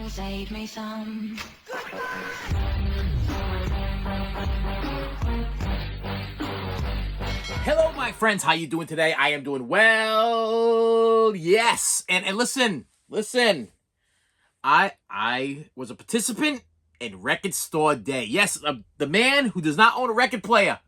save me some. Hello, my friends. How you doing today? I am doing well. Yes. And listen. I was a participant in Record Store Day. Yes, the man who does not own a record player,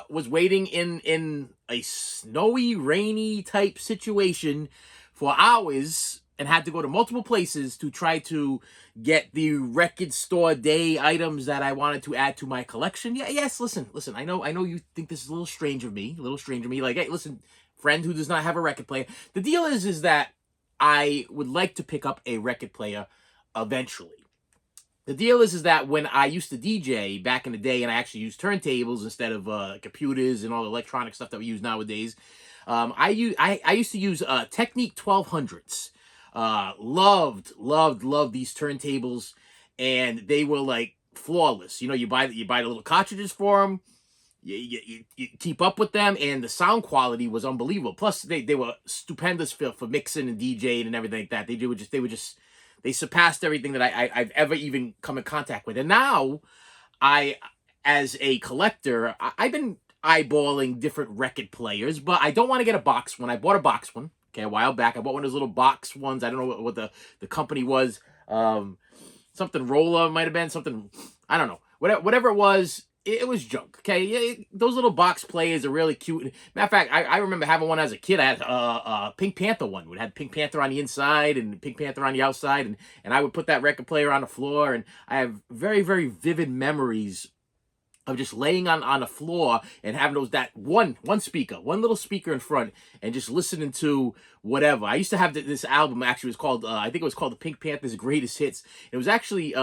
was waiting in a snowy, rainy type situation for hours and had to go to multiple places to try to get the Record Store Day items that I wanted to add to my collection. Yeah, yes, listen. I know you think this is a little strange of me. Like, hey, listen, friend who does not have a record player. The deal is that I would like to pick up a record player eventually. The deal is that when I used to DJ back in the day, and I actually used turntables instead of computers and all the electronic stuff that we use nowadays, I used to use Technique 1200s. Loved these turntables, and they were like flawless. You know, you buy the little cartridges for them. You keep up with them, and the sound quality was unbelievable. Plus, they were stupendous for mixing and DJing and everything like that. They surpassed everything that I've ever even come in contact with. And now, as a collector, I've been eyeballing different record players, but I don't want to get a box one. I bought a box one, okay, a while back. I bought one of those little box ones. I don't know what the company was. Something Roller might have been, something, I don't know. Whatever it was, it was junk, okay? Those little box players are really cute. Matter of fact, I remember having one as a kid. I had a Pink Panther one. It had Pink Panther on the inside and Pink Panther on the outside, and I would put that record player on the floor, and I have very, very vivid memories of just laying on the floor and having that one little speaker in front, and just listening to whatever. I used to have this album, actually. It was called, I think it was called the Pink Panther's Greatest Hits. It was actually,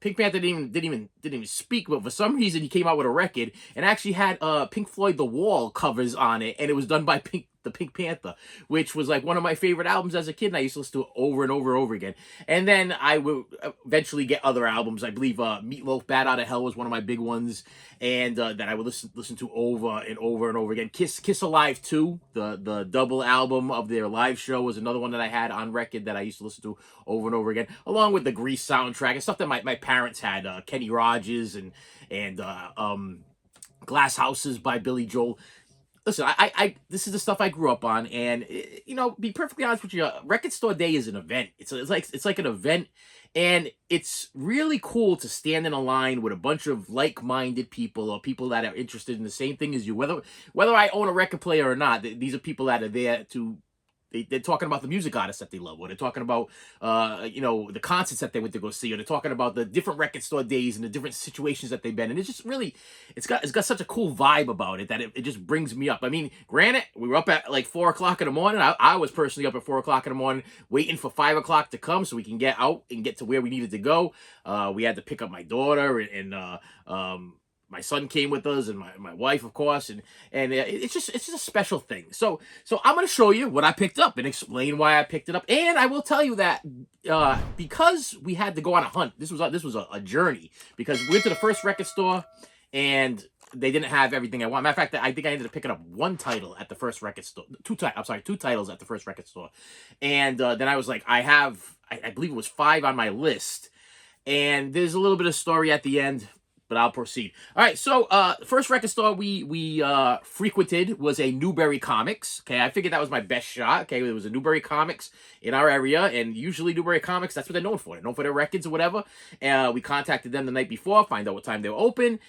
Pink Panther didn't even speak, but for some reason he came out with a record and actually had Pink Floyd The Wall covers on it, and it was done by the Pink Panther, which was like one of my favorite albums as a kid, and I used to listen to it over and over again. And then I would eventually get other albums. I believe Meatloaf Bad Out of Hell was one of my big ones, and that I would listen to over and over again. Kiss Alive 2, the double album of their live show, was another one that I had on record that I used to listen to over and over again, along with the Grease soundtrack and stuff that my parents had, Kenny Rogers and Glass Houses by Billy Joel. Listen, I this is the stuff I grew up on, and be perfectly honest with you, Record Store Day is an event. It's like an event, and it's really cool to stand in a line with a bunch of like-minded people, or people that are interested in the same thing as you. Whether I own a record player or not, these are people that are there to. They're talking about the music artists that they love, or they're talking about, the concerts that they went to go see, or they're talking about the different record store days and the different situations that they've been in. It's just really, it's got such a cool vibe about it that it just brings me up. I mean, granted, we were up at like 4 o'clock in the morning. I was personally up at 4 o'clock in the morning, waiting for 5 o'clock to come so we can get out and get to where we needed to go. We had to pick up my daughter, and my son came with us, and my wife, of course, and it's just a special thing. So I'm going to show you what I picked up and explain why I picked it up. And I will tell you that because we had to go on a hunt, this was a journey, because we went to the first record store and they didn't have everything I want. Matter of fact, I think I ended up picking up one title at the first record store. Two titles at the first record store. And then I was like, I believe it was 5 on my list. And there's a little bit of story at the end, but I'll proceed. All right, so the first record store we frequented was a Newbury Comics. Okay, I figured that was my best shot. Okay, there was a Newbury Comics in our area, and usually Newbury Comics, that's what they're known for. They're known for their records or whatever. We contacted them the night before, find out what time they were open.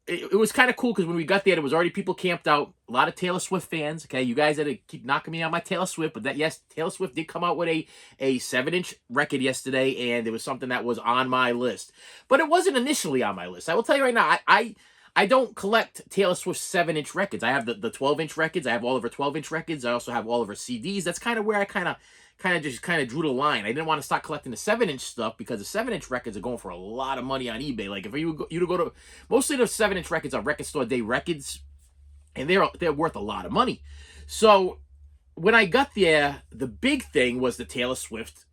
It was kind of cool because when we got there was already people camped out. A lot of Taylor Swift fans. Okay, you guys had to keep knocking me on my Taylor Swift, but yes, Taylor Swift did come out with a 7-inch record yesterday, and it was something that was on my list. But it wasn't initially on my list. I will tell you right now, I don't collect Taylor Swift's 7-inch records. I have the 12-inch records. I have all of her 12-inch records. I also have all of her CDs. That's kind of where I kind of drew the line. I didn't want to start collecting the 7-inch stuff because the 7-inch records are going for a lot of money on eBay. Like if you to go to, mostly the 7-inch records are Record Store Day records, and they're worth a lot of money. So when I got there, the big thing was the Taylor Swift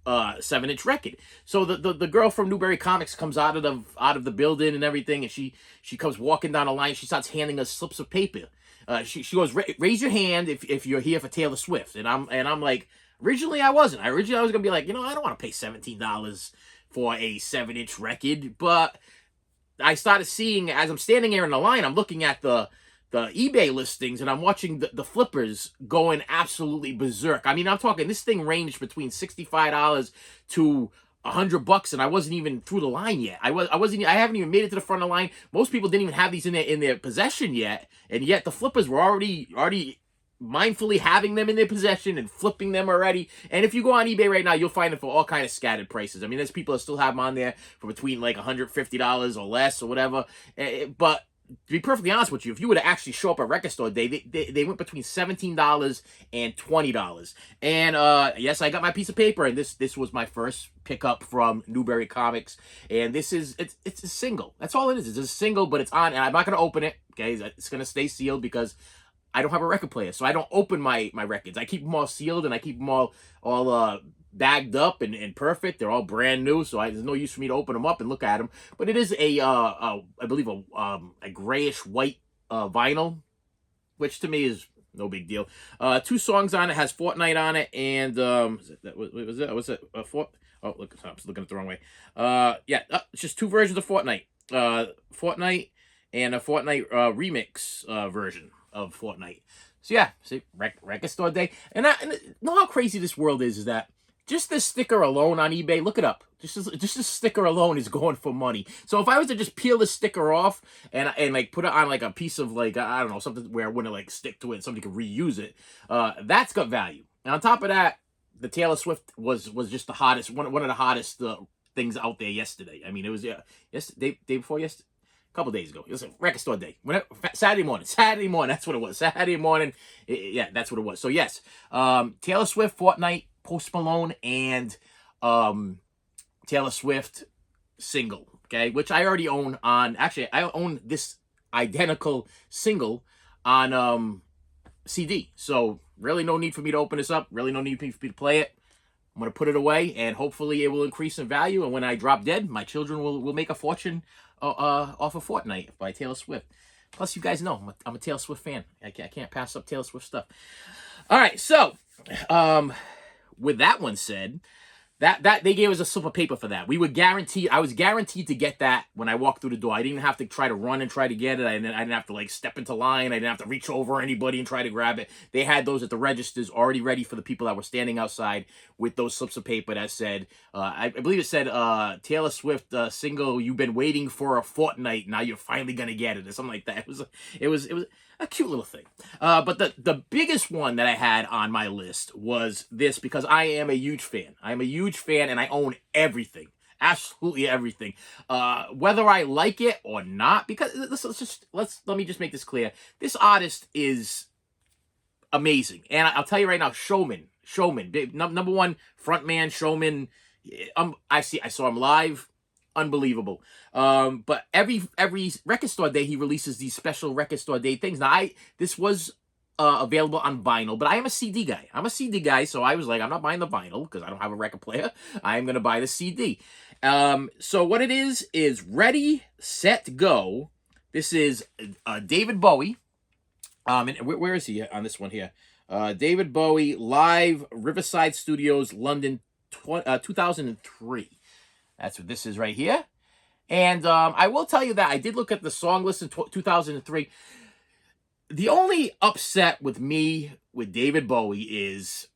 7-inch record. So the girl from Newbury Comics comes out of the building and everything, and she comes walking down the line. She starts handing us slips of paper. She goes, raise your hand if you're here for Taylor Swift. And I'm like, Originally, I wasn't. Originally, I was gonna be like, I don't want to pay $17 for a 7-inch record. But I started seeing, as I'm standing here in the line, I'm looking at the eBay listings, and I'm watching the flippers going absolutely berserk. I mean, I'm talking, this thing ranged between $65 to $100, and I wasn't even through the line yet. I haven't even made it to the front of the line. Most people didn't even have these in their possession yet, and yet the flippers were already mindfully having them in their possession and flipping them already. And if you go on eBay right now, you'll find them for all kind of scattered prices. I mean, there's people that still have them on there for between like $150 or less or whatever. But to be perfectly honest with you, if you were to actually show up at Record Store Day, they went between $17 and $20. And yes, I got my piece of paper, and this was my first pickup from Newberry Comics. And it's a single. That's all it is. It's a single, but it's on, and I'm not gonna open it. Okay, it's gonna stay sealed because I don't have a record player, so I don't open my records. I keep them all sealed, and I keep them all bagged up and perfect. They're all brand new, so there's no use for me to open them up and look at them. But it is I believe a grayish white vinyl, which to me is no big deal. 2 songs on it, has Fortnite on it, and was it Fort? Oh, look, I was looking at the wrong way. Yeah, it's just 2 versions of Fortnite. Fortnite and a Fortnite remix version of Fortnite. So yeah, see, Record Store Day. And know how crazy this world is that just this sticker alone on eBay, look it up. Just this sticker alone is going for money. So if I was to just peel the sticker off and like put it on like a piece of like, I don't know, something where it wouldn't like stick to it and somebody could reuse it, that's got value. And on top of that, the Taylor Swift was just the hottest, one of the hottest things out there yesterday. I mean, it was day before yesterday. Couple days ago. It was a Record Store Day. Saturday morning. That's what it was. Saturday morning. Yeah, that's what it was. So yes, Taylor Swift, Fortnite, Post Malone, and Taylor Swift single. Okay, which I already own on. Actually, I own this identical single on CD. So really, no need for me to open this up. Really, no need for me to play it. I'm going to put it away, and hopefully it will increase in value. And when I drop dead, my children will make a fortune off of Fortnite by Taylor Swift. Plus, you guys know I'm a Taylor Swift fan. I can't pass up Taylor Swift stuff. All right, so with that one said, that they gave us a slip of paper for that. We were guaranteed. I was guaranteed to get that when I walked through the door. I didn't have to try to run and try to get it. I didn't have to like step into line. I didn't have to reach over anybody and try to grab it. They had those at the registers already ready for the people that were standing outside with those slips of paper that said, I believe it said Taylor Swift single. You've been waiting for a fortnight. Now you're finally gonna get it, or something like that. It was a cute little thing. But the biggest one that I had on my list was this, because I am a huge fan. I am a huge fan, and I own everything. Absolutely everything. Whether I like it or not, because let me just make this clear. This artist is amazing. And I'll tell you right now, showman. Number one, frontman, showman. I saw him live. Unbelievable. But every Record Store Day, he releases these special Record Store Day things. Now, this was available on vinyl, but I am a CD guy. So I was like, I'm not buying the vinyl because I don't have a record player. I'm going to buy the CD. So what it is Ready, Set, Go. This is David Bowie. And where is he on this one here? David Bowie, live, Riverside Studios, London, 2003. That's what this is right here. And I will tell you that I did look at the song list in 2003. The only upset with me with David Bowie is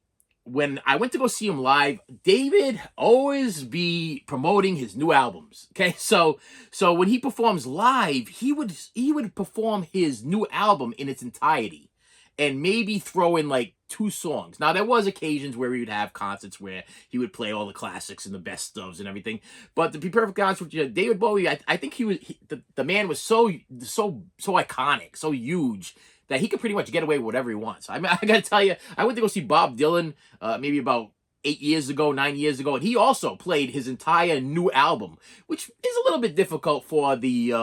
when I went to go see him live, David always be promoting his new albums. Okay, so when he performs live, he would perform his new album in its entirety, and maybe throw in like 2 songs. Now, there was occasions where he would have concerts where he would play all the classics and the best ofs and everything. But to be perfectly honest with you, David Bowie, I think the man was so iconic, so huge, that he could pretty much get away with whatever he wants. I mean, I got to tell you, I went to go see Bob Dylan maybe about 9 years ago, and he also played his entire new album, which is a little bit difficult for the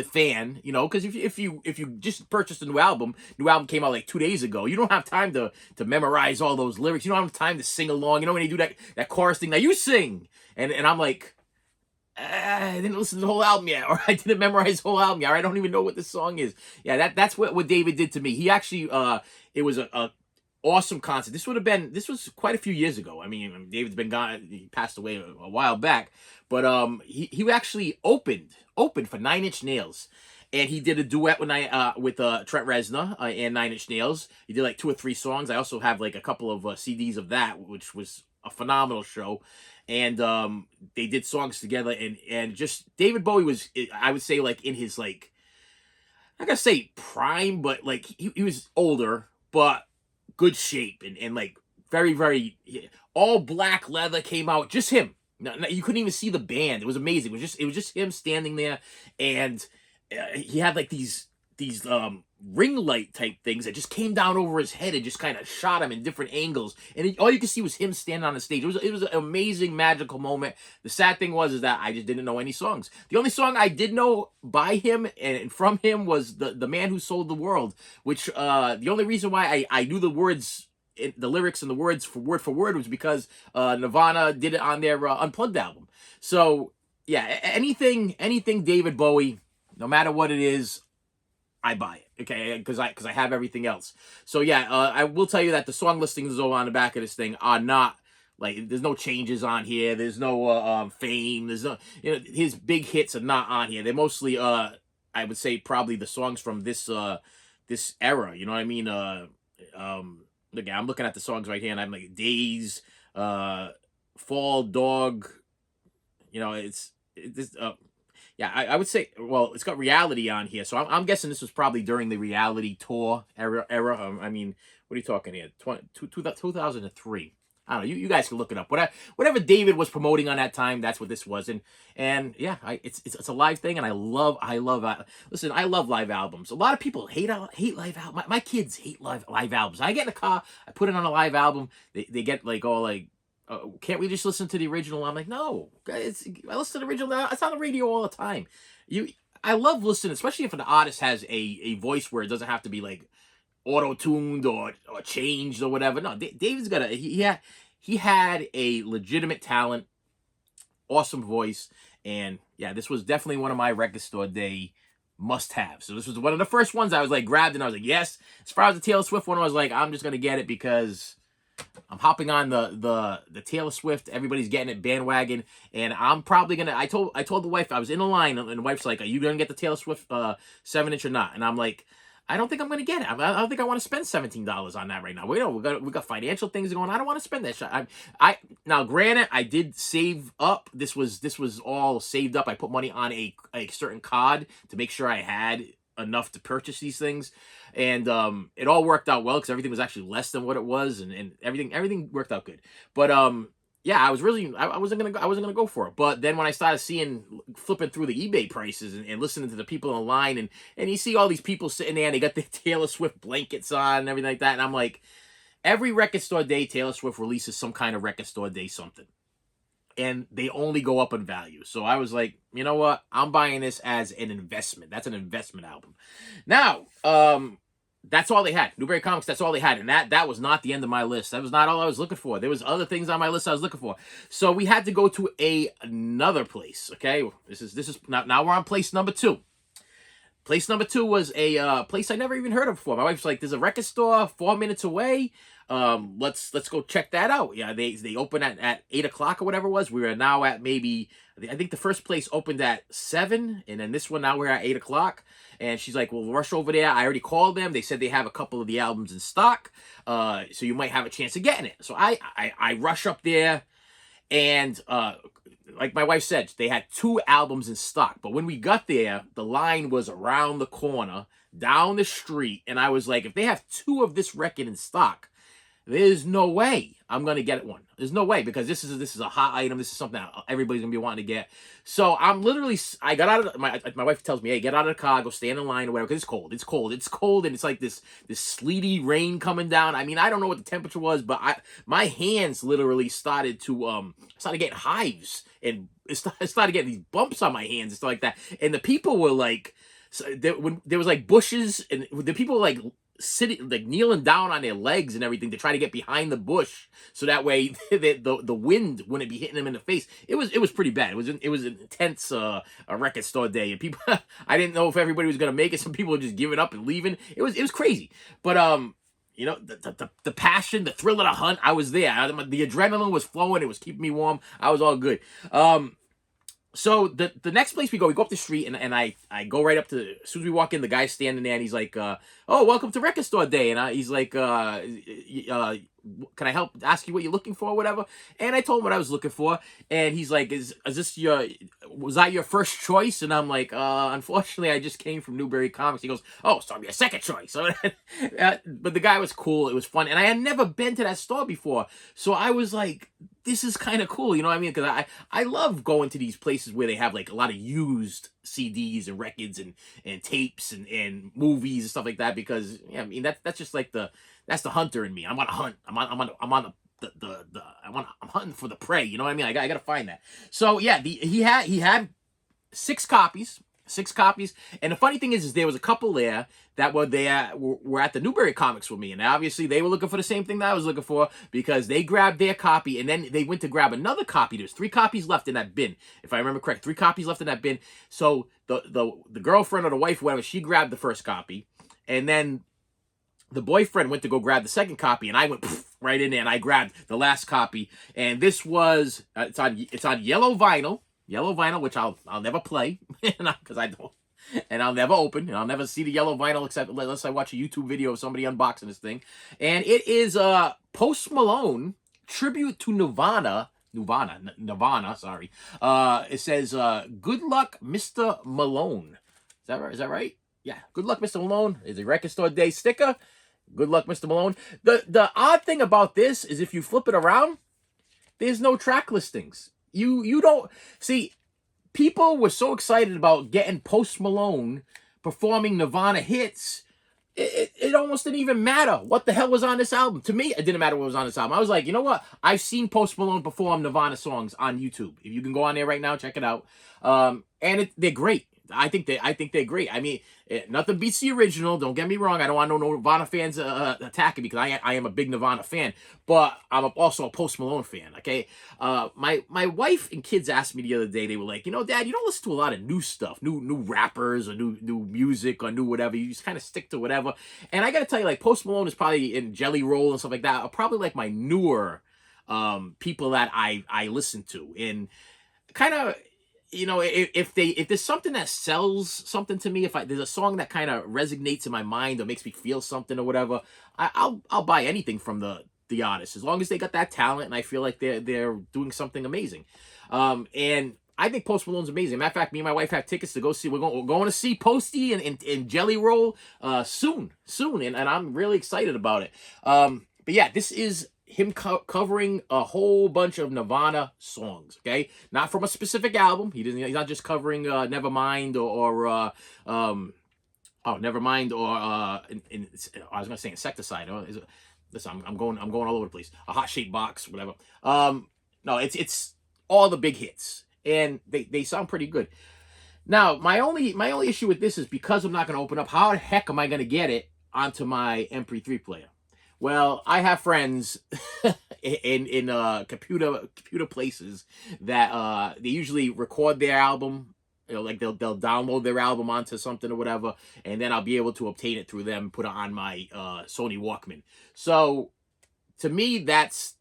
fan, because if you just purchased a new album came out like 2 days ago, you don't have time to memorize all those lyrics. You don't have time to sing along. When you do that chorus thing, now you sing, and I'm like, I didn't listen to the whole album yet, or I didn't memorize the whole album yet, or I don't even know what this song is. Yeah, that's what David did to me. He actually, it was a awesome concert. This was quite a few years ago. I mean, David's been gone. He passed away a while back, but he actually opened for Nine Inch Nails. And he did a duet with Trent Reznor and Nine Inch Nails. He did like 2 or 3 songs. I also have like a couple of CDs of that, which was a phenomenal show. And they did songs together, and just David Bowie was, I would say, like in his like, I gotta say prime, but like he was older, but good shape, and like very, very, all black leather came out, just him. No, you couldn't even see the band. It was amazing. It was just him standing there, and he had like these ring light type things that just came down over his head and just kind of shot him in different angles, and all you could see was him standing on the stage. It was an amazing, magical moment. The sad thing was is that I just didn't know any songs. The only song I did know by him and from him was the Man Who Sold the World, which the only reason why I knew the words, the lyrics and the words for word was because Nirvana did it on their Unplugged album. So yeah, anything David Bowie, no matter what it is, I buy it, okay, because I have everything else. So yeah, I will tell you that the song listings on the back of this thing are not like, there's no changes on here. There's no fame. There's no, his big hits are not on here. They're mostly I would say probably the songs from this era. You know what I mean? Look, I'm looking at the songs right here, and I'm like Days, Fall Dog. It's yeah, I would say, well, it's got Reality on here, so I'm guessing this was probably during the Reality tour era. I mean, what are you talking here? 2003. I don't know. You guys can look it up. Whatever David was promoting on that time, that's what this was. And yeah, it's a live thing, and I love. Listen, I love live albums. A lot of people hate live albums. My kids hate live albums. I get in a car, I put it on a live album. They get like all like, can't we just listen to the original? I'm like, no, guys, I listen to the original. It's on the radio all the time. I love listening, especially if an artist has a voice where it doesn't have to be like auto-tuned or changed or whatever. No, David's got he had a legitimate talent, awesome voice, and yeah, this was definitely one of my record store day must-have. So this was one of the first ones I was like grabbed, and I was like, yes. As far as the Taylor Swift one, I was like, I'm just gonna get it because I'm hopping on the Taylor Swift, everybody's getting it bandwagon, and I'm probably gonna. I told the wife, I was in a line, and the wife's like, "Are you gonna get the Taylor Swift 7-inch or not?" And I'm like, I don't think I'm gonna get it. I don't think I want to spend $17 on that right now. We got financial things going. I don't want to spend that shit. I now, granted, I did save up. This was all saved up. I put money on a certain card to make sure I had enough to purchase these things, and it all worked out well because everything was actually less than what it was, and everything worked out good. But yeah, I wasn't gonna go for it. But then when I started flipping through the eBay prices and listening to the people online, and you see all these people sitting there and they got the Taylor Swift blankets on and everything like that, and I'm like, every record store day Taylor Swift releases some kind of record store day something, and they only go up in value. So I was like, you know what? I'm buying this as an investment. That's an investment album. Now, that's all they had. Newberry Comics, that's all they had. And that was not the end of my list. That was not all I was looking for. There was other things on my list I was looking for. So we had to go to another place, okay? This is now we're on place number 2. Place number 2 was a place I never even heard of before. My wife's like, there's a record store 4 minutes away. Let's go check that out. Yeah, they open at 8 o'clock or whatever it was. We are now at maybe, I think the first place opened at 7, and then this one now we're at 8 o'clock. And she's like, "We'll rush over there." I already called them. They said they have a couple of the albums in stock, so you might have a chance of getting it. So I rush up there, and like my wife said, they had 2 albums in stock. But when we got there, the line was around the corner, down the street, and I was like, if they have 2 of this record in stock, there's no way I'm gonna get one. There's no way, because this is a hot item. This is something that everybody's gonna be wanting to get. So I'm literally, I got out of my wife tells me, "Hey, get out of the car, go stand in line or whatever, because it's cold, and it's like this sleety rain coming down. I mean, I don't know what the temperature was, but my hands literally started getting hives, and it started getting these bumps on my hands and stuff like that. And the people were like, when there was like bushes, and the people were like sitting, like kneeling down on their legs and everything to try to get behind the bush, so that way the wind wouldn't be hitting them in the face. It was pretty bad. It was an intense a record store day, and people I didn't know if everybody was gonna make it. Some people were just giving up and leaving. It was crazy. But You know, the passion, the thrill of the hunt. I was there. The adrenaline was flowing. It was keeping me warm. I was all good. So the next place we go up the street, and I go right up to, as soon as we walk in, the guy's standing there, and he's like, oh, welcome to Record Store Day. And he's like, can I help ask you what you're looking for or whatever? And I told him what I was looking for. And he's like, is this was that your first choice? And I'm like, unfortunately, I just came from Newberry Comics. He goes, oh, so I'm your second choice. But the guy was cool. It was fun. And I had never been to that store before. So I was like, this is kind of cool, you know what I mean? Because I love going to these places where they have like a lot of used CDs and records and tapes and movies and stuff like that. Because yeah, I mean that's just like that's the hunter in me. I'm on a hunt. I'm hunting for the prey. You know what I mean? I gotta find that. So yeah, he had six copies. Six copies. And the funny thing is there was a couple there that were at the Newberry Comics with me. And obviously they were looking for the same thing that I was looking for, because they grabbed their copy and then they went to grab another copy. There's 3 copies left in that bin. If I remember correct, 3 copies left in that bin. So the girlfriend or the wife, whatever, she grabbed the first copy. And then the boyfriend went to go grab the second copy, and I went right in there and I grabbed the last copy. And this was it's on yellow vinyl, which I'll never play because I don't, and I'll never open, and I'll never see the yellow vinyl except unless I watch a YouTube video of somebody unboxing this thing. And it is Post Malone tribute to Nirvana. Sorry. It says "Good luck, Mr. Malone." Is that right? Is that right? Yeah. Good luck, Mr. Malone. Is a Record Store Day sticker. Good luck, Mr. Malone. The odd thing about this is if you flip it around, there's no track listings. You don't see, people were so excited about getting Post Malone performing Nirvana hits. It almost didn't even matter what the hell was on this album. To me, it didn't matter what was on this album. I was like, you know what? I've seen Post Malone perform Nirvana songs on YouTube. If you can go on there right now, check it out. And they're great. I think they're great. I mean, nothing beats the original. Don't get me wrong. I don't want no Nirvana fans attacking me, because I am a big Nirvana fan, but I'm also a Post Malone fan. Okay, my wife and kids asked me the other day. They were like, you know, Dad, you don't listen to a lot of new stuff, new rappers or new music or new whatever. You just kind of stick to whatever. And I got to tell you, like Post Malone is probably in Jelly Roll and stuff like that. Are probably like my newer people that I listen to, and kind of, you know, if there's something that sells something to me, if there's a song that kind of resonates in my mind or makes me feel something or whatever, I'll buy anything from the artist, as long as they got that talent and I feel like they're doing something amazing. And I think Post Malone's amazing. Matter of fact, me and my wife have tickets to go see. We're going to see Posty and Jelly Roll soon, and I'm really excited about it. But yeah, this is him covering a whole bunch of Nirvana songs. Okay, not from a specific album. He's not just covering Nevermind or Nevermind or I was gonna say Insecticide. Listen, I'm going all over the place. A Hot Shape Box, whatever. No, it's all the big hits, and they sound pretty good. Now, my only issue with this is, because I'm not going to open up, how the heck am I going to get it onto my MP3 player? Well, I have friends in computer places that they usually record their album. You know, like they'll download their album onto something or whatever, and then I'll be able to obtain it through them, put it on my Sony Walkman. So to me, that's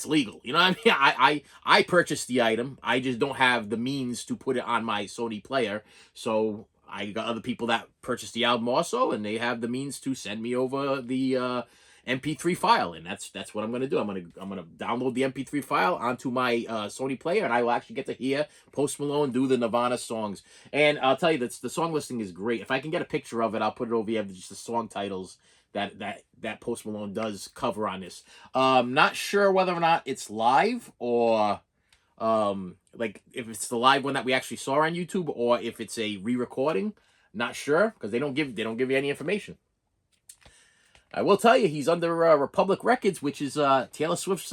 legal. You know what I mean? I purchased the item. I just don't have the means to put it on my Sony player. So I got other people that purchased the album also, and they have the means to send me over the MP3 file, and that's what I'm gonna do. I'm gonna download the MP3 file onto my Sony player, and I will actually get to hear Post Malone do the Nirvana songs. And I'll tell you that the song listing is great. If I can get a picture of it, I'll put it over here. Just the song titles that Post Malone does cover on this. Not sure whether or not it's live or like if it's the live one that we actually saw on YouTube, or if it's a re-recording. Not sure, because they don't give you any information. I will tell you, he's under Republic Records, which is Taylor Swift's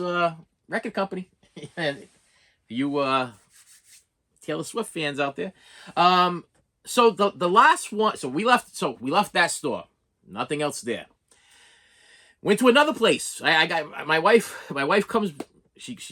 record company. And you Taylor Swift fans out there. So the last one, so we left that store. Nothing else there. Went to another place. I got my wife comes.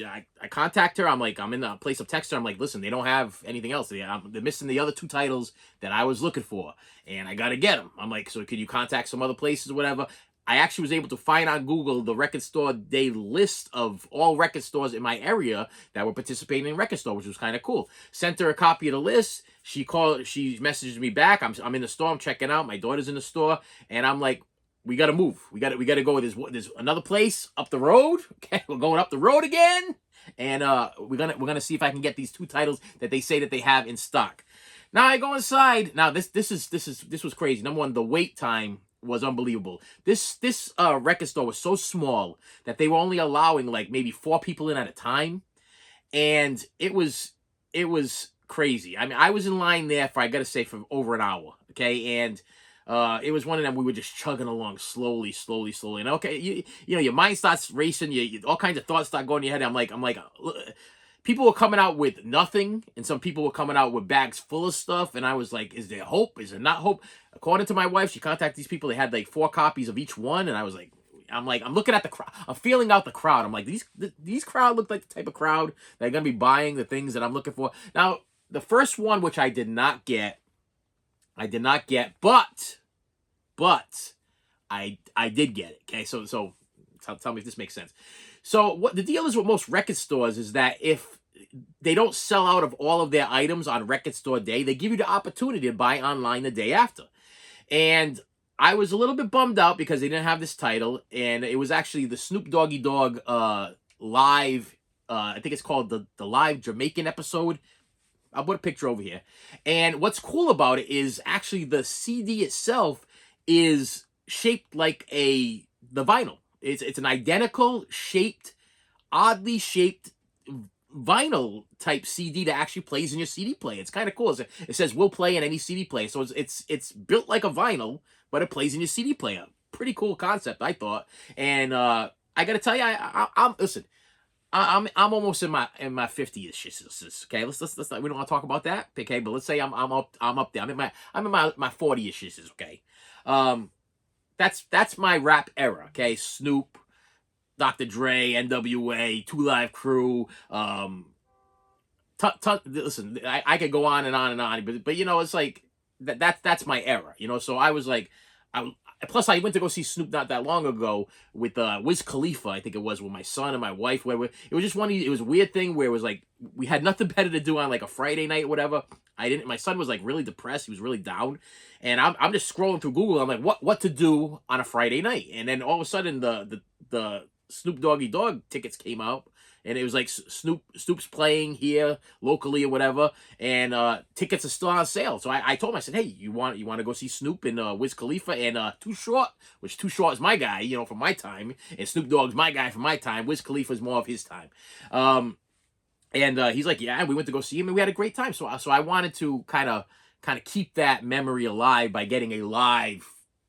I contact her. I'm in the place of text her. I'm like, listen, they don't have anything else. They're missing the other 2 titles that I was looking for, and I gotta get them. I'm like, so could you contact some other places or whatever? I actually was able to find on Google the record store day list of all record stores in my area that were participating in record store, which was kind of cool. Sent her a copy of the list. She messaged me back. I'm in the store. I'm checking out. My daughter's in the store, and I'm like, we got to move. We got to go. There's another place up the road. Okay, we're going up the road again, and we're gonna see if I can get these two titles that they say that they have in stock. Now I go inside. Now this was crazy. Number one, the wait time was unbelievable. This record store was so small that they were only allowing like maybe 4 people in at a time, and it was crazy. I mean, I was in line there for, I gotta say, for over an hour. Okay, and it was one of them we were just chugging along slowly, slowly, slowly. And okay, you know your mind starts racing. All kinds of thoughts start going in your head. I'm like, people were coming out with nothing, and some people were coming out with bags full of stuff. And I was like, is there hope? Is there not hope? According to my wife, she contacted these people. They had like 4 copies of each one, and I was like, I'm looking at the crowd. I'm feeling out the crowd. I'm like, these crowd look like the type of crowd that are gonna be buying the things that I'm looking for. Now, the first one, which I did not get, but I did get it. Okay, so tell me if this makes sense. So what the deal is with most record stores is that if they don't sell out of all of their items on record store day, they give you the opportunity to buy online the day after. And I was a little bit bummed out because they didn't have this title, and it was actually the Snoop Doggy Dogg live. I think it's called the live Jamaican episode. I'll put a picture over here. And what's cool about it is actually the CD itself is shaped like the vinyl. It's an identical shaped, oddly shaped vinyl type CD that actually plays in your CD player. It's kind of cool. It says will play in any CD player. So it's built like a vinyl, but it plays in your CD player. Pretty cool concept, I thought. And I got to tell you, I'm listen. I'm almost in my 50ish. Okay, let's we don't want to talk about that. Okay, but let's say I'm up there. I'm in my 40ish. Okay, that's my rap era. Okay, Snoop, Dr. Dre, NWA, Two Live Crew. Listen, I could go on and on and on, but you know, it's like that's my era. You know, so I was like, plus I went to go see Snoop not that long ago with Wiz Khalifa, I think it was, with my son and my wife. Where it was just it was a weird thing where it was like we had nothing better to do on like a Friday night or whatever. My son was like really depressed. He was really down, and I'm just scrolling through Google. I'm like, what to do on a Friday night? And then all of a sudden the Snoop Doggy Dogg tickets came out, and it was like Snoop's playing here locally or whatever, and tickets are still on sale. So I told him, I said, hey, you want to go see Snoop and Wiz Khalifa and Too Short, which Too Short is my guy, you know, from my time, and Snoop Dogg's my guy from my time. Wiz Khalifa's more of his time. And he's like, yeah, we went to go see him, and we had a great time. So I wanted to kind of keep that memory alive by getting a live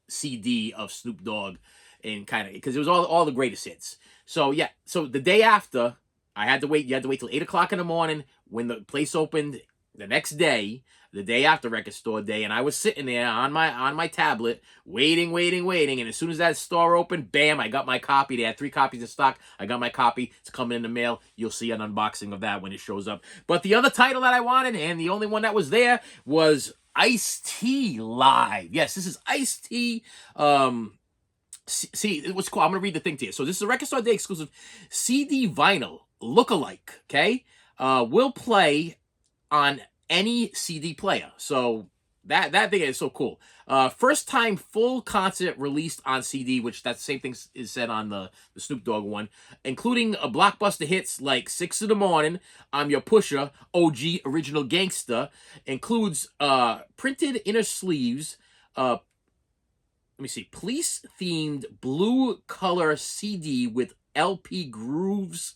CD of Snoop Dogg, and kind of, because it was all the greatest hits. So yeah, so the day after, I had to wait. You had to wait till 8 o'clock in the morning when the place opened the next day, the day after record store day, and I was sitting there on my tablet waiting, and as soon as that store opened, bam, I got my copy. They had 3 copies in stock. I got my copy. It's coming in the mail. You'll see an unboxing of that when it shows up. But the other title that I wanted, and the only one that was there, was Ice-T Live. Yes, this is Ice-T. See, what's cool. I'm gonna read the thing to you. So this is a record store day exclusive CD vinyl lookalike. Okay, will play on any CD player. So that thing is so cool. First time full concert released on CD, which that same thing is said on the Snoop Dogg one, including a blockbuster hits like 6 in the Morning, I'm Your Pusher, OG Original Gangsta, includes printed inner sleeves, let me see, police themed blue color CD with LP grooves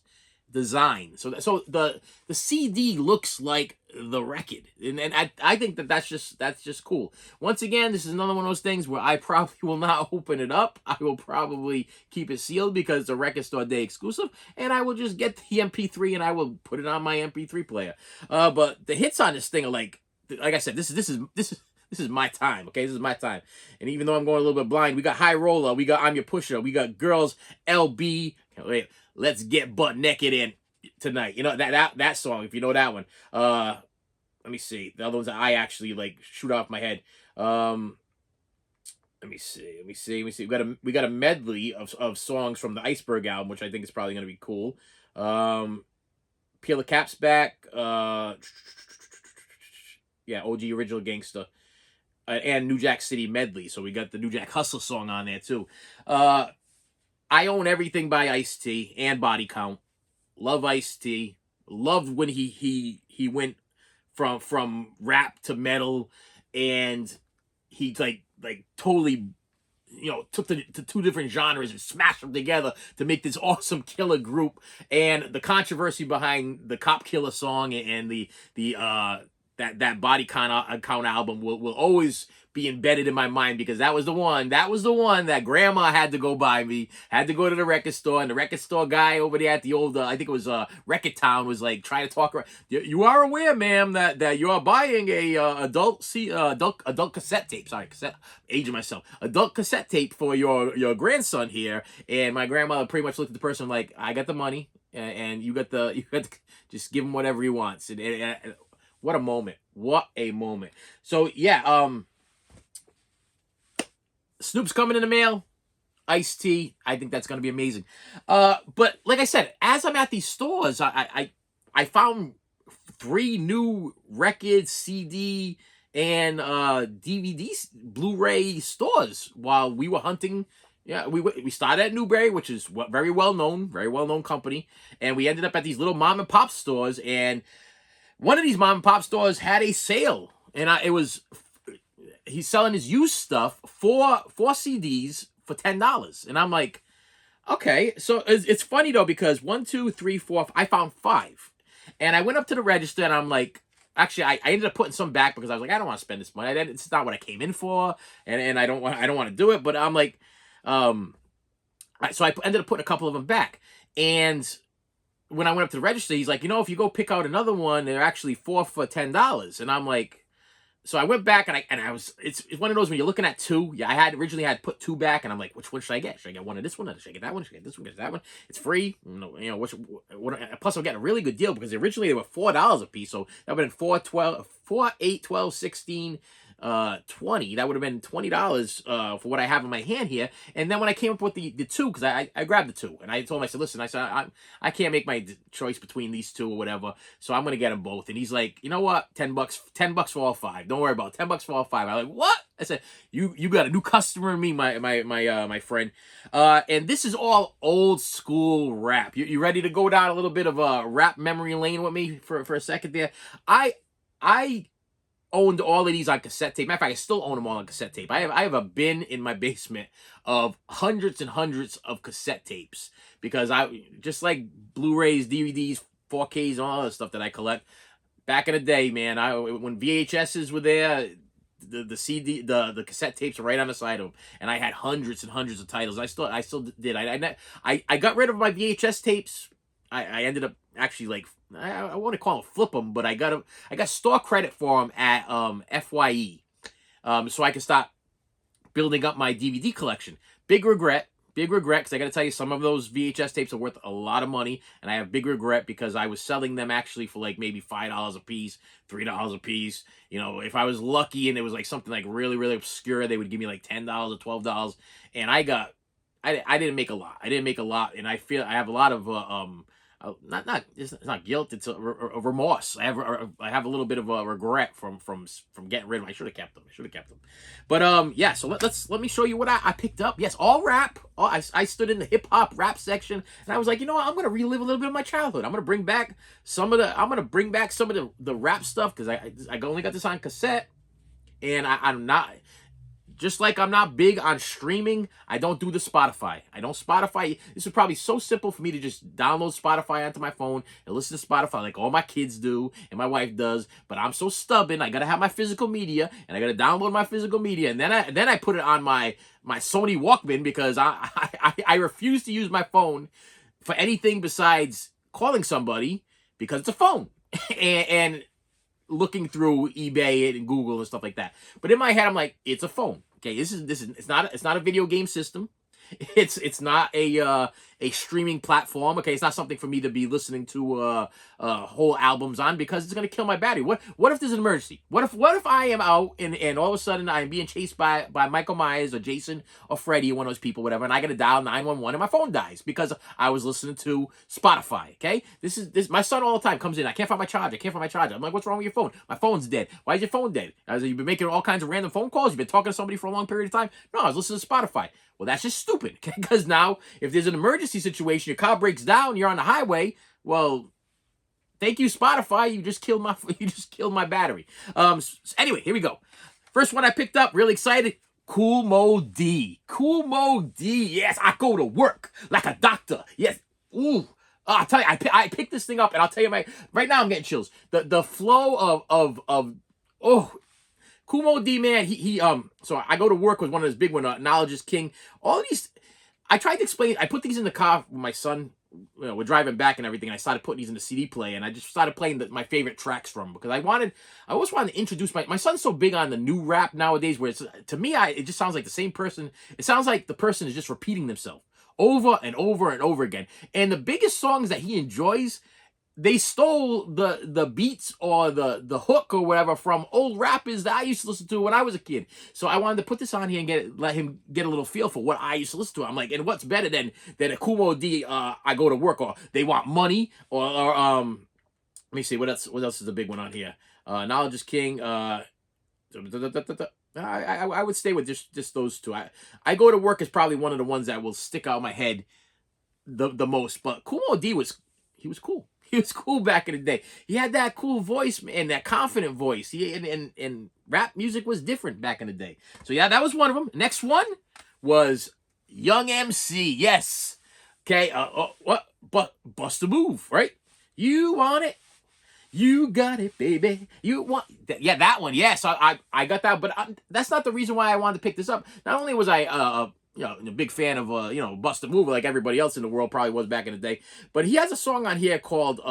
design. So the CD looks like the record, and I think that's just cool. Once again, this is another one of those things where I probably will not open it up. I will probably keep it sealed because it's a record store day exclusive, and I will just get the MP3 and I will put it on my MP3 player. But the hits on this thing are like I said, this is my time, okay? This is my time. And even though I'm going a little bit blind, we got High Roller, we got I'm Your Pusher, we got Girls, LB, wait, Let's Get Butt Naked In Tonight. You know, that song, if you know that one. Let me see. The other ones that I actually, like, shoot off my head. Let let me see. We got a medley of songs from the Iceberg album, which I think is probably going to be cool. Peel the Caps back. Yeah, OG Original Gangsta. And New Jack City medley. So we got the New Jack Hustle song on there too. I own everything by Ice-T and Body Count. Love Ice-T. Loved when he went from rap to metal, and he like totally, you know, took the two different genres and smashed them together to make this awesome killer group. And the controversy behind the Cop Killer song and that Body Count album will always be embedded in my mind, because that was the one that grandma had to go buy me, had to go to the record store, and the record store guy over there at the old I think it was Record Town was like trying to talk her. You are aware, ma'am, that you are buying a adult cassette tape, aging myself, adult cassette tape for your grandson here. And my grandmother pretty much looked at the person like, I got the money, and you got the just give him whatever he wants. And what a moment. What a moment. So, yeah, Snoop's coming in the mail. Ice-T. I think that's going to be amazing. But like I said, as I'm at these stores, I found 3 new record, CD, and DVD, Blu-ray stores while we were hunting. Yeah, we started at Newberry, which is very well known company, and we ended up at these little mom and pop stores. And one of these mom and pop stores had a sale, and he's selling his used stuff for 4 CDs for $10, and I'm like, okay. So it's funny though, because 1, 2, 3, 4, I found 5, and I went up to the register, and I'm like, actually, I ended up putting some back because I was like, I don't want to spend this money. It's not what I came in for, and I don't want to do it. But I'm like, so I ended up putting a couple of them back, and when I went up to the register, he's like, if you go pick out another one, they're actually 4 for $10. And I'm like, so I went back, and it's one of those when you're looking at 2. Yeah, I originally had put 2 back, and I'm like, which one should I get? Should I get one of this one? Should I get that one? Should I get this one? Get that one? It's free. Plus I'm getting a really good deal, because originally they were $4 a piece. So that would have been 4, 12, 4, 8, 12, 16, 20. That would have been $20 for what I have in my hand here. And then when I came up with the 2, because I grabbed the 2, and I told him, I said, listen, I can't make my choice between these 2 or whatever, so I'm gonna get them both. And he's like, you know what, $10 for all 5. Don't worry about it. $10 for all 5. I'm like, what? I said, you got a new customer in me, my friend. And this is all old school rap. You ready to go down a little bit of a rap memory lane with me for a second there? I owned all of these on cassette tape. Matter of fact, I still own them all on cassette tape. I have a bin in my basement of hundreds and hundreds of cassette tapes, because I just like Blu-rays, DVDs, 4Ks, and all that stuff that I collect. Back in the day, man, when VHSs were there, the CD, the cassette tapes were right on the side of them, and I had hundreds and hundreds of titles. I still did. I got rid of my VHS tapes. I ended up actually, like, I want to call them flip them, but I got store credit for them at FYE, so I can start building up my DVD collection. Big regret, because I got to tell you, some of those VHS tapes are worth a lot of money, and I have big regret because I was selling them actually for like maybe $5 a piece, $3 a piece. If I was lucky and it was like something like really, really obscure, they would give me like $10 or $12, and I didn't make a lot. And I feel I have a lot of it's not guilt. It's a remorse. I have a little bit of a regret from getting rid of them. I should have kept them. But yeah. So let me show you what I picked up. Yes, all rap. I stood in the hip hop rap section, and I was like, what? I'm gonna relive a little bit of my childhood. I'm gonna bring back some of the rap stuff, because I only got this on cassette, and I'm not. Just like I'm not big on streaming, I don't do the Spotify. I don't Spotify. This is probably so simple for me to just download Spotify onto my phone and listen to Spotify like all my kids do and my wife does. But I'm so stubborn. I gotta have my physical media, and I gotta download my physical media, and then I put it on my Sony Walkman, because I refuse to use my phone for anything besides calling somebody, because it's a phone and looking through eBay and Google and stuff like that. But in my head, I'm like, it's a phone. Okay, this is it's not a video game system. It's not a a streaming platform. Okay, it's not something for me to be listening to whole albums on, because it's gonna kill my battery. What if there's an emergency? What if I am out and all of a sudden I'm being chased by Michael Myers or Jason or Freddy, one of those people, whatever, and I gotta dial 911 and my phone dies because I was listening to Spotify. Okay, this my son all the time comes in. I can't find my charger. I can't find my charger. I'm like, what's wrong with your phone? My phone's dead. Why is your phone dead? I was like, you've been making all kinds of random phone calls. You've been talking to somebody for a long period of time. No, I was listening to Spotify. Well, that's just stupid, because now if there's an emergency situation, your car breaks down, you're on the highway. Well, thank you, Spotify. You just killed my battery. Anyway, here we go. First one I picked up, really excited. Cool Mo D. Cool Mo D. Yes, I go to work like a doctor. Yes. Ooh. I'll tell you, I picked this thing up, and I'll tell you, right now I'm getting chills. The flow of Cool Mo D, man. So I go to work with one of his big one, Knowledge is King. All of these, I tried to explain. I put these in the car with my son. We're driving back and everything. And I started putting these in the CD player, and I just started playing my favorite tracks from, because I always wanted to introduce my son's so big on the new rap nowadays, where to me, it just sounds like the same person. It sounds like the person is just repeating themselves over and over and over again. And the biggest songs that he enjoys, they stole the beats or the hook or whatever from old rappers that I used to listen to when I was a kid. So I wanted to put this on here and let him get a little feel for what I used to listen to. I'm like, and what's better than a Kumo D? I go to work, or they want money, or let me see, what else is the big one on here? Knowledge is King. I would stay with just those two. I go to work is probably one of the ones that will stick out my head the most. But Kumo D he was cool. He was cool back in the day. He had that cool voice, man, that confident voice. And rap music was different back in the day. So yeah, that was one of them. Next one was Young MC. Yes. Okay. What? But bust a move, right? You want it. You got it, baby. You want that one. Yes, I got that. But that's not the reason why I wanted to pick this up. Not only was I a big fan of Bust a Move, like everybody else in the world probably was back in the day, but he has a song on here called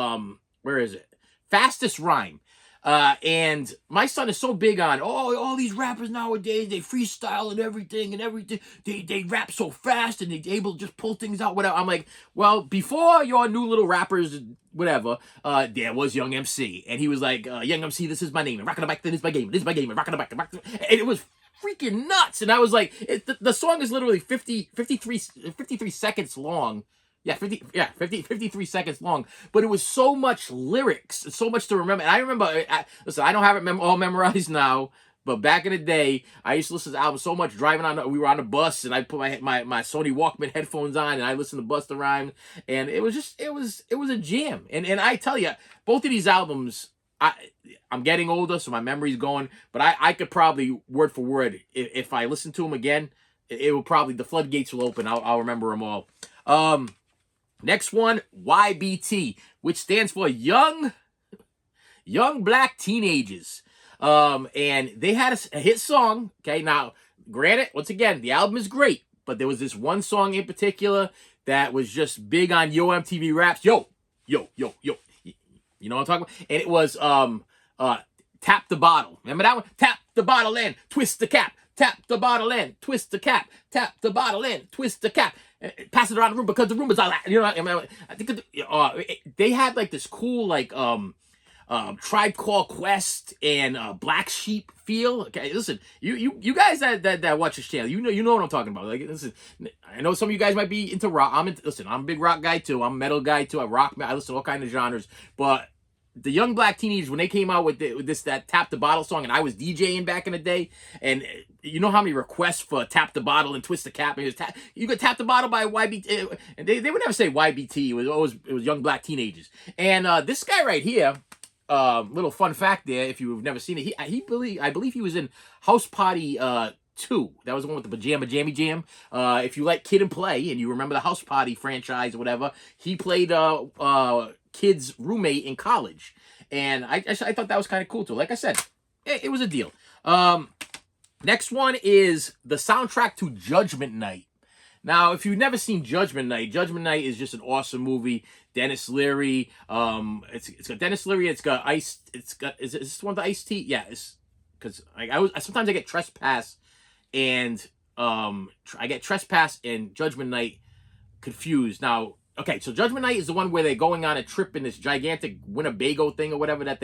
where is it? Fastest Rhyme. And my son is so big on all these rappers nowadays. They freestyle and everything. They rap so fast, and they able to just pull things out. Whatever. I'm like, well, before your new little rappers, whatever, there was Young MC, and he was like, Young MC, this is my name, and rockin' the back, this is my game, and rockin' the back, and it was freaking nuts. And I was like, the song is literally 53 seconds long. Yeah, 53 seconds long. But it was so much lyrics, so much to remember. And I remember, listen, I don't have it all memorized now, but back in the day, I used to listen to the album so much driving we were on the bus, and I put my Sony Walkman headphones on, and I listened to Busta Rhymes, and it was a jam. And I tell you, both of these albums, I'm getting older, so my memory's going, but I could probably word for word, if I listen to them again, it will probably, the floodgates will open. I'll remember them all. Next one, YBT, which stands for Young Black Teenagers. And they had a hit song. Okay, now, granted, once again, the album is great, but there was this one song in particular that was just big on Yo MTV Raps. Yo. You know what I'm talking about? And it was Tap the Bottle. Remember that one? Tap the bottle and twist the cap. Tap the bottle and twist the cap. Tap the bottle and twist the cap. Pass it around the room because the room is all that. You know, I think they had like this cool Tribe Called Quest and Black Sheep feel. Okay, listen, you guys that watch this channel, you know what I'm talking about. Like, listen, I know some of you guys might be into rock. I'm a big rock guy too. I'm a metal guy too. I listen to all kinds of genres, but the Young Black Teenagers, when they came out with that Tap the Bottle song, and I was DJing back in the day, and you know how many requests for Tap the Bottle and Twist the Cap, and you could Tap the Bottle by YBT, and they would never say YBT. It was Young Black Teenagers. And this guy right here, little fun fact there, if you've never seen it, I believe he was in House Party 2. That was the one with the Pajama Jammy Jam. If you like Kid and Play, and you remember the House Party franchise or whatever, he played kid's roommate in college, and I thought that was kind of cool too. Like I said, it was a deal. Next one is the soundtrack to Judgment Night. Now, if you've never seen Judgment Night is just an awesome movie. Dennis Leary, it's got Dennis Leary. It's got Ice. Is this one with the Ice-T? Yeah, it's because sometimes I get Trespass and Judgment Night confused. Now, okay, so Judgment Night is the one where they're going on a trip in this gigantic Winnebago thing or whatever that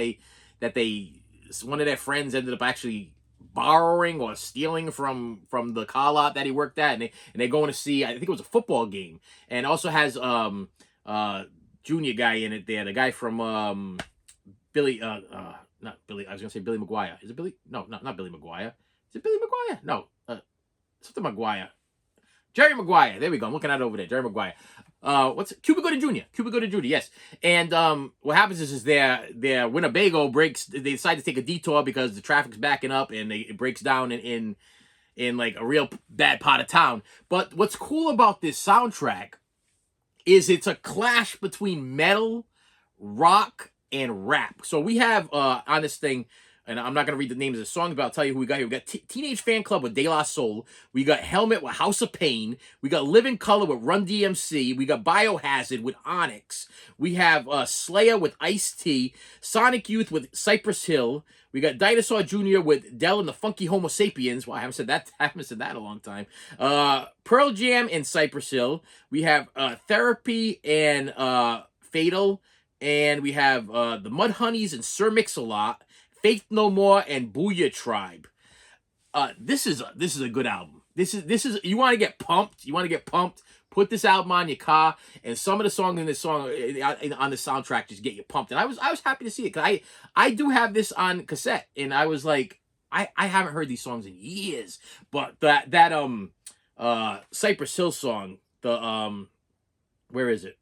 one of their friends ended up actually borrowing or stealing from the car lot that he worked at, and they're going to see, I think it was a football game, and also has junior guy in it there, the guy from Billy not Billy, I was gonna say Billy McGuire. Is it Billy? No, not Billy McGuire. Is it Billy McGuire? No, something McGuire. Jerry Maguire. There we go. I'm looking at it over there. Jerry Maguire. What's it? Cuba Gooding Jr. Cuba Gooding Jr. Yes. And what happens is their Winnebago breaks. They decide to take a detour because the traffic's backing up and it breaks down in like a real bad part of town. But what's cool about this soundtrack is it's a clash between metal, rock, and rap. So we have on this thing, and I'm not going to read the names of the songs, but I'll tell you who we got here. We got Teenage Fan Club with De La Soul. We got Helmet with House of Pain. We got Living Color with Run DMC. We got Biohazard with Onyx. We have Slayer with Ice-T. Sonic Youth with Cypress Hill. We got Dinosaur Jr. with Del and the Funky Homo Sapiens. Well, I haven't said that in a long time. Pearl Jam and Cypress Hill. We have Therapy and Fatal. And we have the Mudhoney's and Sir Mix-a-Lot. Faith No More and Booyah Tribe. This is a good album. This is you want to get pumped. You want to get pumped. Put this album on your car, and some of the songs in this song on the soundtrack just get you pumped. And I was happy to see it because I do have this on cassette, and I was like, I haven't heard these songs in years. But that Cypress Hill song, the where is it?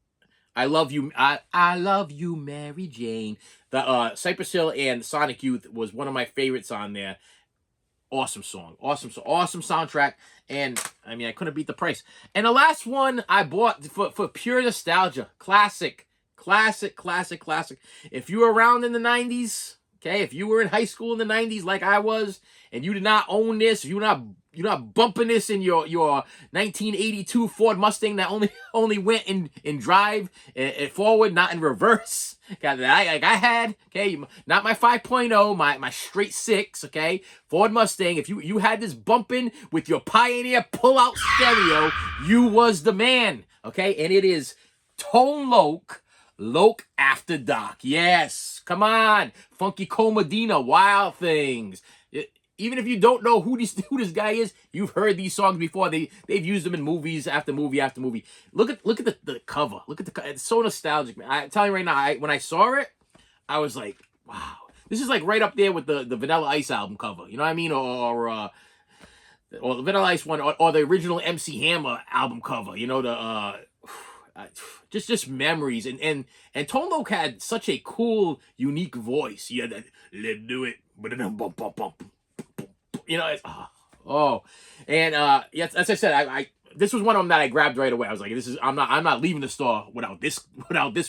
I love you, I love you, Mary Jane. The Cypress Hill and Sonic Youth was one of my favorites on there. Awesome song, awesome soundtrack, and I mean I couldn't beat the price. And the last one I bought for pure nostalgia, classic. If you were around in the 90s, okay, if you were in high school in the 90s like I was, and you did not own this, you're not bumping this in your 1982 Ford Mustang that only went in drive and forward, not in reverse. Like I had, okay, not my 5.0, my straight 6, okay, Ford Mustang. If you had this bumping with your Pioneer pull-out stereo, you was the man, okay, and it is Tone Loc After Dark. Yes, come on, Funky Comedina, Wild Things. Even if you don't know who this guy is, you've heard these songs before. They've used them in movies after movie after movie. Look at the cover. Look at the cover. It's so nostalgic, man. I'm telling you right now, when I saw it, I was like, wow. This is like right up there with the Vanilla Ice album cover. You know what I mean? Or the Vanilla Ice one, or the original MC Hammer album cover. You know, just memories. And Tone Loc had such a cool, unique voice. He had that, let's do it. You know, it's, and yes, as I said, I this was one of them that I grabbed right away. I was like, I'm not leaving the store without this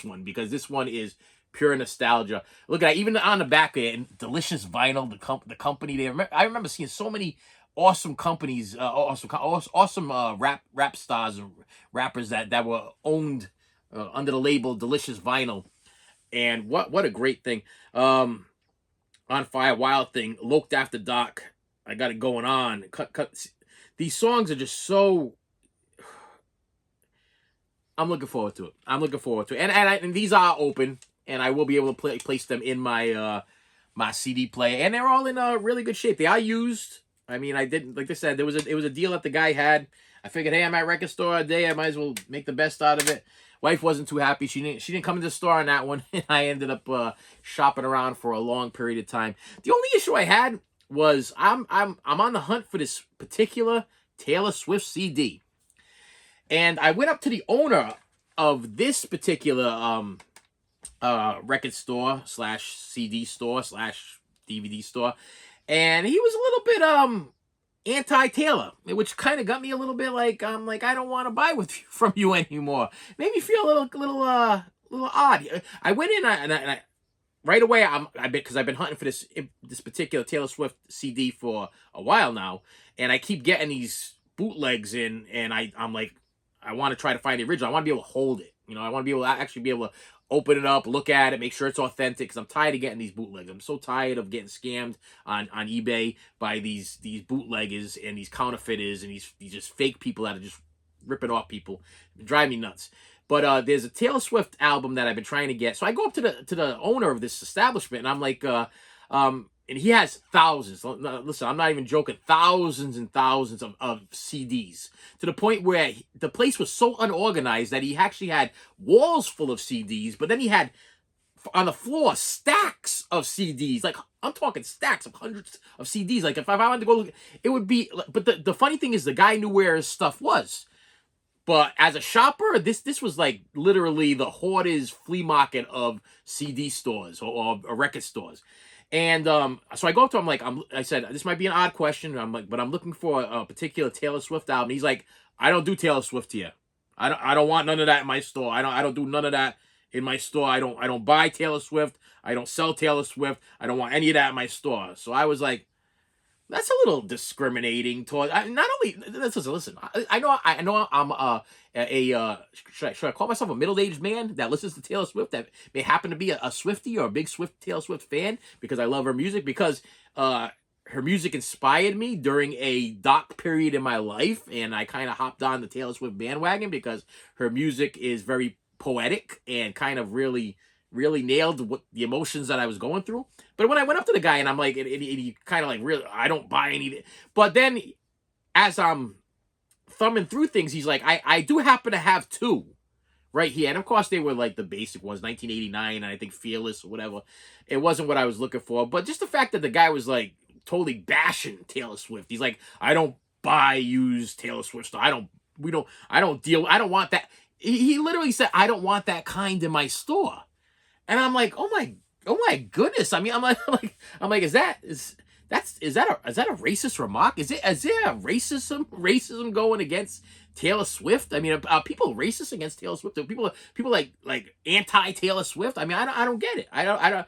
one, because this one is pure nostalgia. Look at it, even on the back there, Delicious Vinyl, the company there. I remember seeing so many awesome companies, awesome rap stars and rappers that were owned under the label Delicious Vinyl, and what a great thing. On Fire, Wild Thing, Loc After Dark. I got it going on. Cut. These songs are just so. I'm looking forward to it. And these are open, and I will be able to place them in my my CD player, and they're all in really good shape. They are used. I mean, I didn't, like I said, it was a deal that the guy had. I figured, hey, I'm at record store a day. I might as well make the best out of it. Wife wasn't too happy. She didn't come to the store on that one, and I ended up shopping around for a long period of time. The only issue I had was I'm on the hunt for this particular Taylor Swift CD, and I went up to the owner of this particular record store / CD store / DVD store, and he was a little bit anti-Taylor, which kind of got me a little bit like I don't want to buy from you anymore. Made me feel a little odd. I went in and I right away, because I've been hunting for this particular Taylor Swift CD for a while now, and I keep getting these bootlegs in, and I'm like, I want to try to find the original. I want to be able to hold it. You know, I want to be able to actually be able to open it up, look at it, make sure it's authentic, because I'm tired of getting these bootlegs. I'm so tired of getting scammed on eBay by these bootleggers and these counterfeiters and these just fake people that are just ripping off people. It drive me nuts. But there's a Taylor Swift album that I've been trying to get. So I go up to the owner of this establishment, and I'm like, and he has thousands. Listen, I'm not even joking. Thousands and thousands of CDs, to the point where the place was so unorganized that he actually had walls full of CDs, but then he had on the floor stacks of CDs. Like, I'm talking stacks of hundreds of CDs. Like, if I wanted to go look, it would be. But the funny thing is, the guy knew where his stuff was. But as a shopper, this was like literally the hoarder's flea market of CD stores or record stores. And so I go up to him, like, I said, this might be an odd question. I'm like, but I'm looking for a particular Taylor Swift album. He's like, I don't do Taylor Swift here. I don't want none of that in my store. I don't do none of that in my store. I don't buy Taylor Swift. I don't sell Taylor Swift. I don't want any of that in my store. So I was like, that's a little discriminating toward. Not only listen. I know I'm should I call myself a middle-aged man that listens to Taylor Swift, that may happen to be a Swiftie or a big Taylor Swift fan, because I love her music, because her music inspired me during a dark period in my life, and I kind of hopped on the Taylor Swift bandwagon because her music is very poetic and kind of really nailed what the emotions that I was going through. But when I went up to the guy and I'm like, and he kind of like, really, I don't buy any. But then as I'm thumbing through things, he's like, I do happen to have two right here. And of course, they were like the basic ones, 1989, and I think Fearless or whatever. It wasn't what I was looking for. But just the fact that the guy was like totally bashing Taylor Swift. He's like, I don't buy used Taylor Swift stuff. I don't want that. He literally said, I don't want that kind in my store. And I'm like, oh my goodness. I mean, I'm like, is that a racist remark? Is there a racism going against Taylor Swift? I mean, are people racist against Taylor Swift? Are people like anti Taylor Swift? I mean, I don't get it. I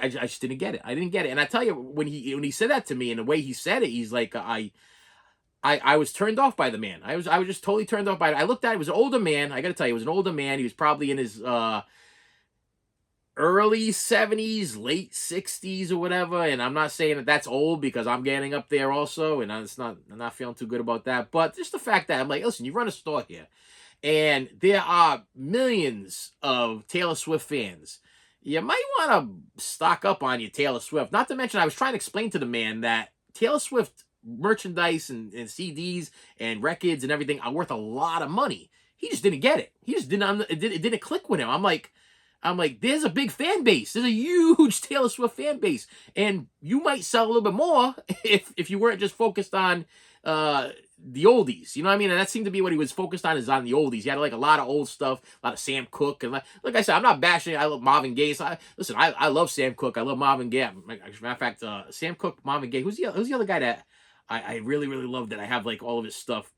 just didn't get it. I didn't get it. And I tell you, when he said that to me, and the way he said it, he's like, I was turned off by the man. I was just totally turned off by it. I looked at it. He was an older man. I got to tell you, he was an older man. He was probably in his early 70s, late 60s or whatever. And I'm not saying that that's old, because I'm getting up there also, and I'm not feeling too good about that. But just the fact that I'm like, listen, you run a store here, and there are millions of Taylor Swift fans. You might want to stock up on your Taylor Swift. Not to mention, I was trying to explain to the man that Taylor Swift merchandise and CDs and records and everything are worth a lot of money. He just didn't get it. He just didn't. It didn't click with him. I'm like, there's a big fan base. There's a huge Taylor Swift fan base, and you might sell a little bit more if you weren't just focused on the oldies. You know what I mean? And that seemed to be what he was focused on, is on the oldies. He had like a lot of old stuff, a lot of Sam Cooke, and like I said, I'm not bashing. I love Marvin Gaye. So I love Sam Cooke. I love Marvin Gaye. Matter of fact, Sam Cooke, Marvin Gaye. Who's the other guy that I really love, that I have like all of his stuff?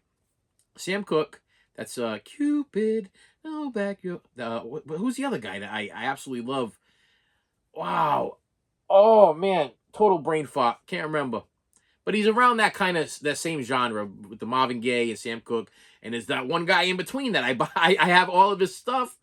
Sam Cooke. That's Cupid. No, back you. Who's the other guy that I absolutely love? Wow. Oh man, total brain fart. Can't remember. But he's around that same genre with the Marvin Gaye and Sam Cooke, and there's that one guy in between that I buy. I have all of his stuff,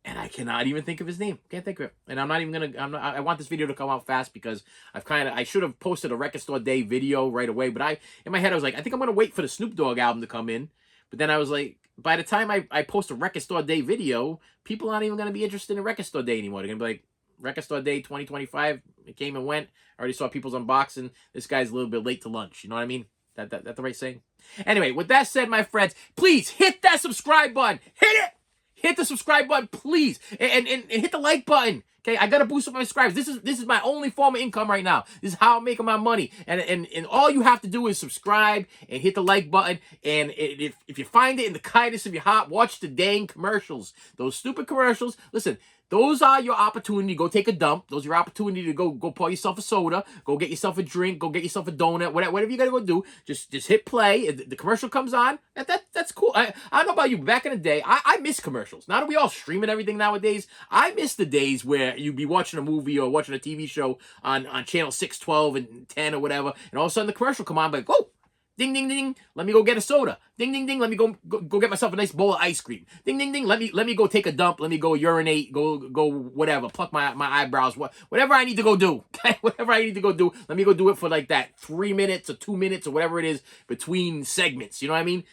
and I cannot even think of his name. Can't think of it. And I'm not even gonna. I want this video to come out fast, because I should have posted a Record Store Day video right away. But in my head I was like, I think I'm gonna wait for the Snoop Dogg album to come in. But then I was like, by the time I post a Record Store Day video, people aren't even going to be interested in Record Store Day anymore. They're going to be like, Record Store Day 2025, it came and went. I already saw people's unboxing. This guy's a little bit late to lunch. You know what I mean? That the right saying? Anyway, with that said, my friends, please hit that subscribe button. Hit it! Hit the subscribe button, please. And hit the like button. Okay, I gotta boost up my subscribers. This is my only form of income right now. This is how I'm making my money. And all you have to do is subscribe and hit the like button. And if you find it in the kindness of your heart, watch the dang commercials. Those stupid commercials. Listen, those are your opportunity to go take a dump. Those are your opportunity to go pour yourself a soda, go get yourself a drink, go get yourself a donut, whatever you gotta go do. Just hit play. The commercial comes on. That's cool. I don't know about you, but back in the day, I miss commercials. Now that we all streaming everything nowadays, I miss the days where you'd be watching a movie or watching a TV show on channel 6, 12, and 10 or whatever, and all of a sudden the commercial come on, like, oh, ding, ding, ding, let me go get a soda. Ding, ding, ding, let me go get myself a nice bowl of ice cream. Ding, ding, ding, let me go take a dump. Let me go urinate, go whatever, pluck my eyebrows, whatever I need to go do. Okay? Whatever I need to go do, let me go do it for like that 3 minutes or 2 minutes or whatever it is between segments. You know what I mean?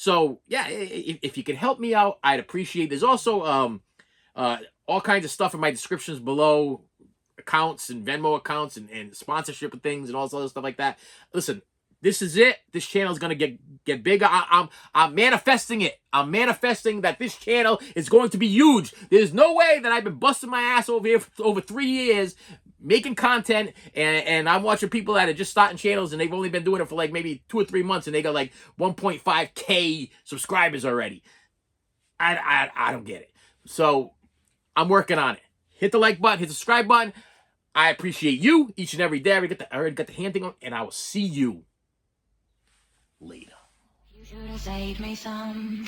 So yeah, if you can help me out, I'd appreciate. There's also all kinds of stuff in my descriptions below, accounts and Venmo accounts and sponsorship and things and all this other stuff like that. Listen, this is it. This channel is gonna get bigger. I'm manifesting it. I'm manifesting that this channel is going to be huge. There's no way that I've been busting my ass over here for over 3 years making content, and I'm watching people that are just starting channels and they've only been doing it for like maybe 2 or 3 months and they got like 1.5K subscribers already. I don't get it. So I'm working on it. Hit the like button, hit the subscribe button. I appreciate you each and every day. I already got the hand thing on, and I will see you later. You should have saved me some.